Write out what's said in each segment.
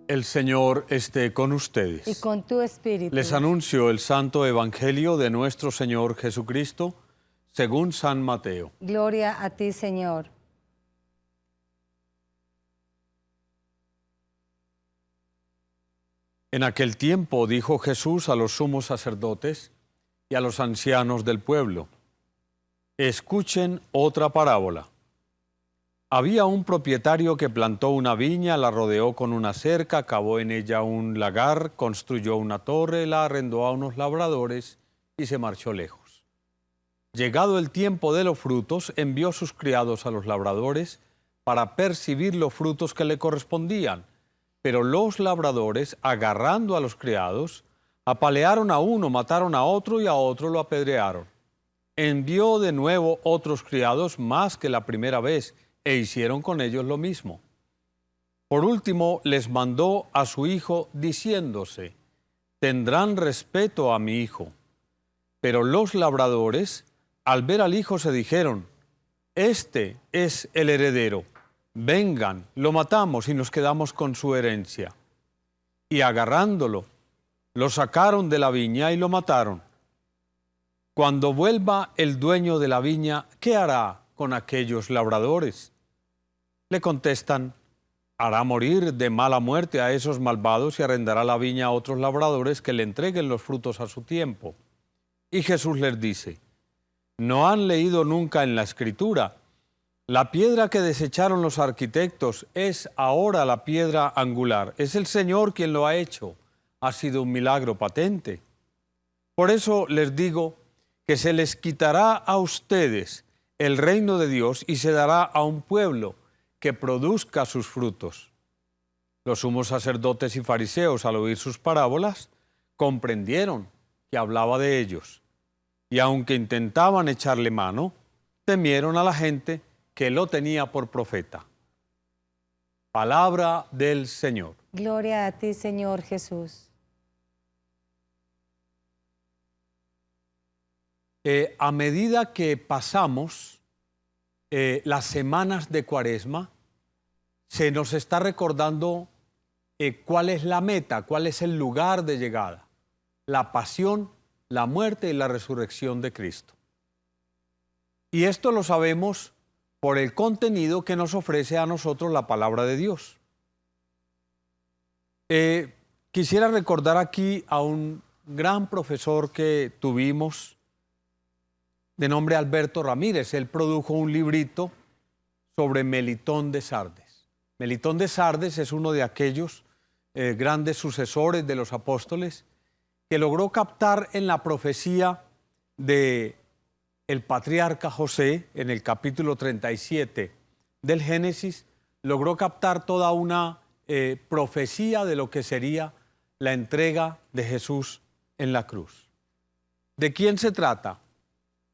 El Señor esté con ustedes. Y con tu espíritu. Les anuncio el Santo Evangelio de nuestro Señor Jesucristo, según San Mateo. Gloria a ti, Señor. En aquel tiempo dijo Jesús a los sumos sacerdotes y a los ancianos del pueblo: escuchen otra parábola. Había un propietario que plantó una viña, la rodeó con una cerca, cavó en ella un lagar, construyó una torre, la arrendó a unos labradores y se marchó lejos. Llegado el tiempo de los frutos, envió sus criados a los labradores para percibir los frutos que le correspondían. Pero los labradores, agarrando a los criados, apalearon a uno, mataron a otro y a otro lo apedrearon. Envió de nuevo otros criados más que la primera vez, e hicieron con ellos lo mismo. Por último, les mandó a su hijo diciéndose: tendrán respeto a mi hijo. Pero los labradores, al ver al hijo, se dijeron: este es el heredero, vengan, lo matamos y nos quedamos con su herencia. Y agarrándolo, lo sacaron de la viña y lo mataron. Cuando vuelva el dueño de la viña, ¿qué hará con aquellos labradores? Le contestan: hará morir de mala muerte a esos malvados y arrendará la viña a otros labradores que le entreguen los frutos a su tiempo. Y Jesús les dice: ¿no han leído nunca en la Escritura? La piedra que desecharon los arquitectos es ahora la piedra angular. Es el Señor quien lo ha hecho. Ha sido un milagro patente. Por eso les digo que se les quitará a ustedes el reino de Dios y se dará a un pueblo que produzca sus frutos. Los sumos sacerdotes y fariseos, al oír sus parábolas, comprendieron que hablaba de ellos, y aunque intentaban echarle mano, temieron a la gente que lo tenía por profeta. Palabra del Señor. Gloria a ti, Señor Jesús. A medida que pasamos las semanas de Cuaresma, se nos está recordando cuál es la meta, cuál es el lugar de llegada: la pasión, la muerte y la resurrección de Cristo. Y esto lo sabemos por el contenido que nos ofrece a nosotros la palabra de Dios. Quisiera recordar aquí a un gran profesor que tuvimos, de nombre Alberto Ramírez. Él produjo un librito sobre Melitón de Sardes. Melitón de Sardes es uno de aquellos grandes sucesores de los apóstoles que logró captar en la profecía de el patriarca José, en el capítulo 37 del Génesis, logró captar toda una profecía de lo que sería la entrega de Jesús en la cruz. ¿De quién se trata?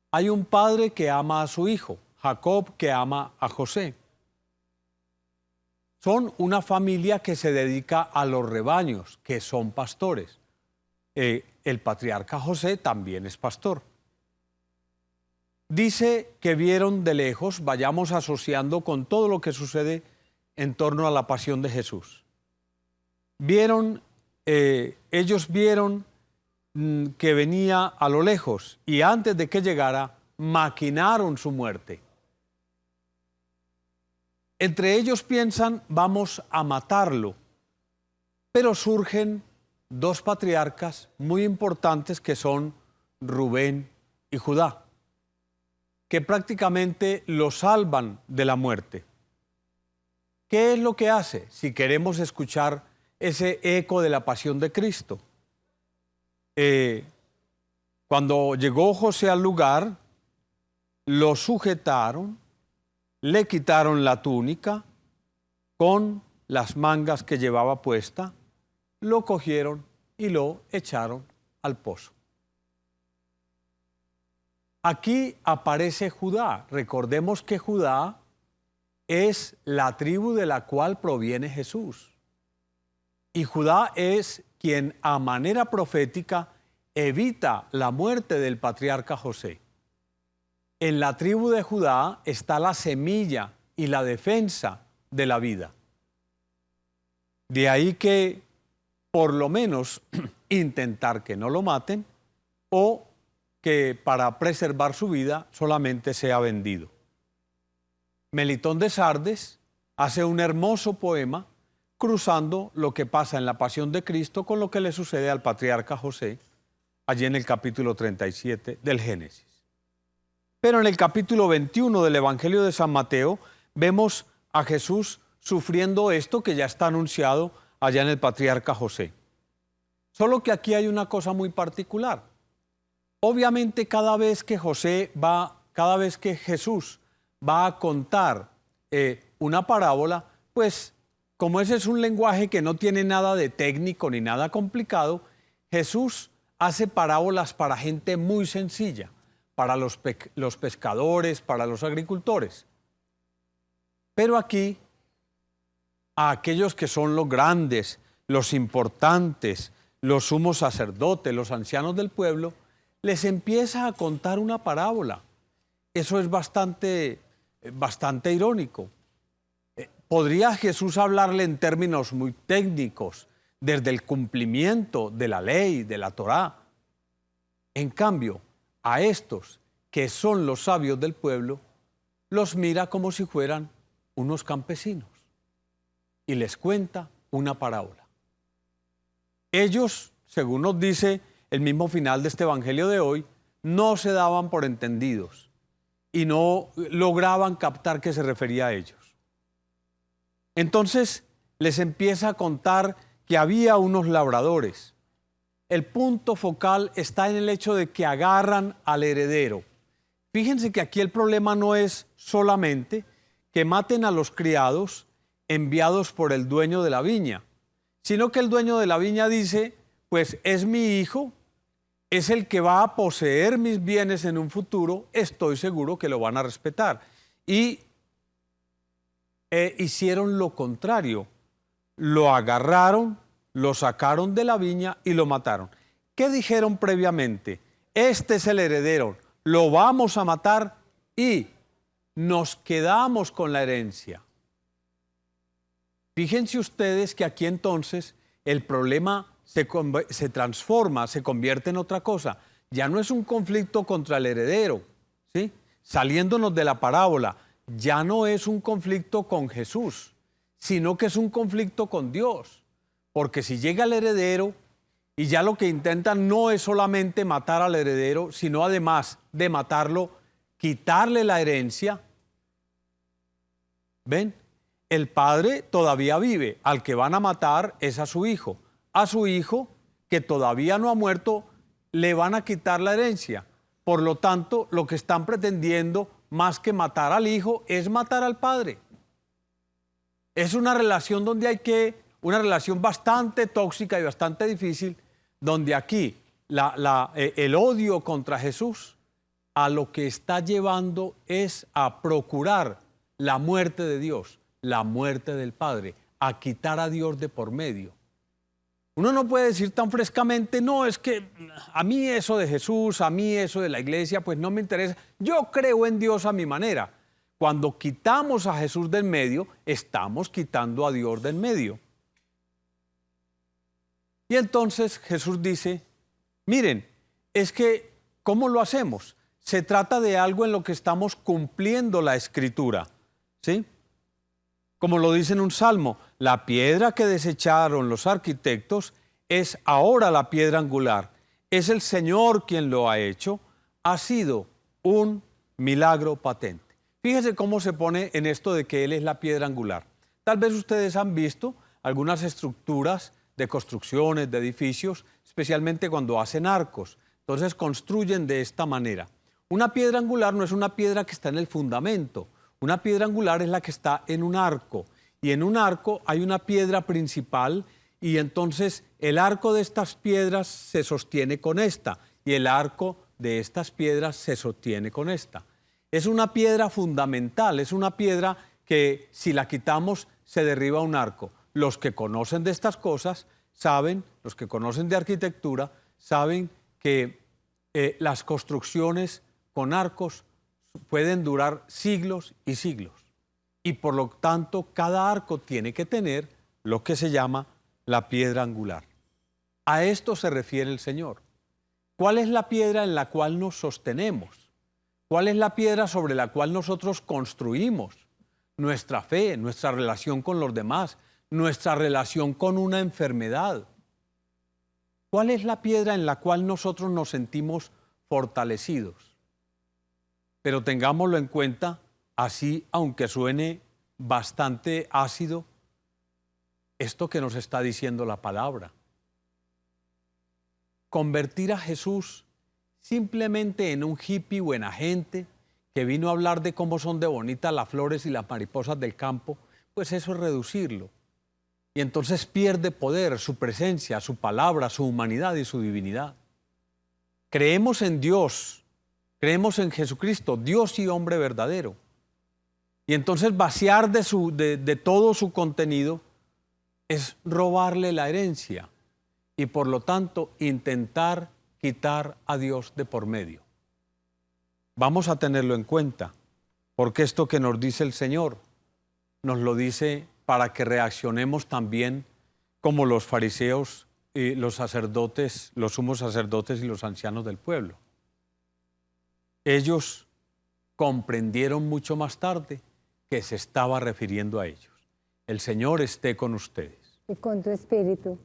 Hay un padre que ama a su hijo, Jacob, que ama a José. Son una familia que se dedica a los rebaños, que son pastores. El patriarca José también es pastor. Dice que vieron de lejos, vayamos asociando con todo lo que sucede en torno a la pasión de Jesús. Ellos vieron que venía a lo lejos y antes de que llegara, maquinaron su muerte. Entre ellos piensan: vamos a matarlo. Pero surgen dos patriarcas muy importantes que son Rubén y Judá, que prácticamente lo salvan de la muerte. ¿Qué es lo que hace si queremos escuchar ese eco de la pasión de Cristo? Cuando llegó José al lugar, lo sujetaron, le quitaron la túnica con las mangas que llevaba puesta, lo cogieron y lo echaron al pozo. Aquí aparece Judá. Recordemos que Judá es la tribu de la cual proviene Jesús. Y Judá es quien a manera profética evita la muerte del patriarca José. En la tribu de Judá está la semilla y la defensa de la vida. De ahí que, por lo menos, intentar que no lo maten o que para preservar su vida solamente sea vendido. Melitón de Sardes hace un hermoso poema cruzando lo que pasa en la pasión de Cristo con lo que le sucede al patriarca José, allí en el capítulo 37 del Génesis. Pero en el capítulo 21 del Evangelio de San Mateo vemos a Jesús sufriendo esto que ya está anunciado allá en el patriarca José. Solo que aquí hay una cosa muy particular. Obviamente cada vez que Jesús va a contar una parábola, pues como ese es un lenguaje que no tiene nada de técnico ni nada complicado, Jesús hace parábolas para gente muy sencilla, para los pescadores, para los agricultores. Pero aquí, a aquellos que son los grandes, los importantes, los sumos sacerdotes, los ancianos del pueblo, les empieza a contar una parábola. Eso es bastante irónico. ¿Podría Jesús hablarle en términos muy técnicos, desde el cumplimiento de la ley, de la Torá? En cambio, a estos, que son los sabios del pueblo, los mira como si fueran unos campesinos y les cuenta una parábola. Ellos, según nos dice el mismo final de este evangelio de hoy, no se daban por entendidos y no lograban captar que se refería a ellos. Entonces les empieza a contar que había unos labradores. El punto focal está en el hecho de que agarran al heredero. Fíjense que aquí el problema no es solamente que maten a los criados enviados por el dueño de la viña, sino que el dueño de la viña dice, pues es mi hijo, es el que va a poseer mis bienes en un futuro, estoy seguro que lo van a respetar. Y hicieron lo contrario, lo agarraron, lo sacaron de la viña y lo mataron. ¿Qué dijeron previamente? Este es el heredero, lo vamos a matar y nos quedamos con la herencia. Fíjense ustedes que aquí entonces el problema se transforma, se convierte en otra cosa. Ya no es un conflicto contra el heredero, ¿sí? Saliéndonos de la parábola, ya no es un conflicto con Jesús, sino que es un conflicto con Dios. Porque si llega el heredero y ya lo que intentan no es solamente matar al heredero, sino además de matarlo, quitarle la herencia. ¿Ven? El padre todavía vive, al que van a matar es a su hijo. A su hijo, que todavía no ha muerto, le van a quitar la herencia. Por lo tanto, lo que están pretendiendo, más que matar al hijo, es matar al padre. Es una relación una relación bastante tóxica y bastante difícil, donde aquí el odio contra Jesús a lo que está llevando es a procurar la muerte de Dios, la muerte del Padre, a quitar a Dios de por medio. Uno no puede decir tan frescamente, no, es que a mí eso de Jesús, a mí eso de la iglesia, pues no me interesa. Yo creo en Dios a mi manera. Cuando quitamos a Jesús del medio, estamos quitando a Dios del medio. Y entonces Jesús dice, miren, es que, ¿cómo lo hacemos? Se trata de algo en lo que estamos cumpliendo la Escritura, ¿sí? Como lo dice en un salmo, la piedra que desecharon los arquitectos es ahora la piedra angular. Es el Señor quien lo ha hecho. Ha sido un milagro patente. Fíjense cómo se pone en esto de que Él es la piedra angular. Tal vez ustedes han visto algunas estructuras de construcciones, de edificios, especialmente cuando hacen arcos. Entonces construyen de esta manera. Una piedra angular no es una piedra que está en el fundamento. Una piedra angular es la que está en un arco. Y en un arco hay una piedra principal y entonces el arco de estas piedras se sostiene con esta y el arco de estas piedras se sostiene con esta. Es una piedra fundamental, es una piedra que si la quitamos se derriba un arco. Los que conocen de estas cosas saben, los que conocen de arquitectura, saben que las construcciones con arcos pueden durar siglos y siglos. y por lo tanto cada arco tiene que tener lo que se llama la piedra angular. A esto se refiere el Señor. ¿Cuál es la piedra en la cual nos sostenemos? ¿Cuál es la piedra sobre la cual nosotros construimos nuestra fe, nuestra relación con los demás, nuestra relación con una enfermedad? ¿Cuál es la piedra en la cual nosotros nos sentimos fortalecidos? Pero tengámoslo en cuenta, así, aunque suene bastante ácido, esto que nos está diciendo la palabra. Convertir a Jesús simplemente en un hippie buena gente que vino a hablar de cómo son de bonitas las flores y las mariposas del campo, pues eso es reducirlo. Y entonces pierde poder, su presencia, su palabra, su humanidad y su divinidad. Creemos en Dios, creemos en Jesucristo, Dios y hombre verdadero. Y entonces vaciar de todo su contenido es robarle la herencia y por lo tanto intentar quitar a Dios de por medio. Vamos a tenerlo en cuenta, porque esto que nos dice el Señor nos lo dice para que reaccionemos también como los fariseos, los sacerdotes, los sumos sacerdotes y los ancianos del pueblo. Ellos comprendieron mucho más tarde que se estaba refiriendo a ellos. El Señor esté con ustedes. Y con tu espíritu.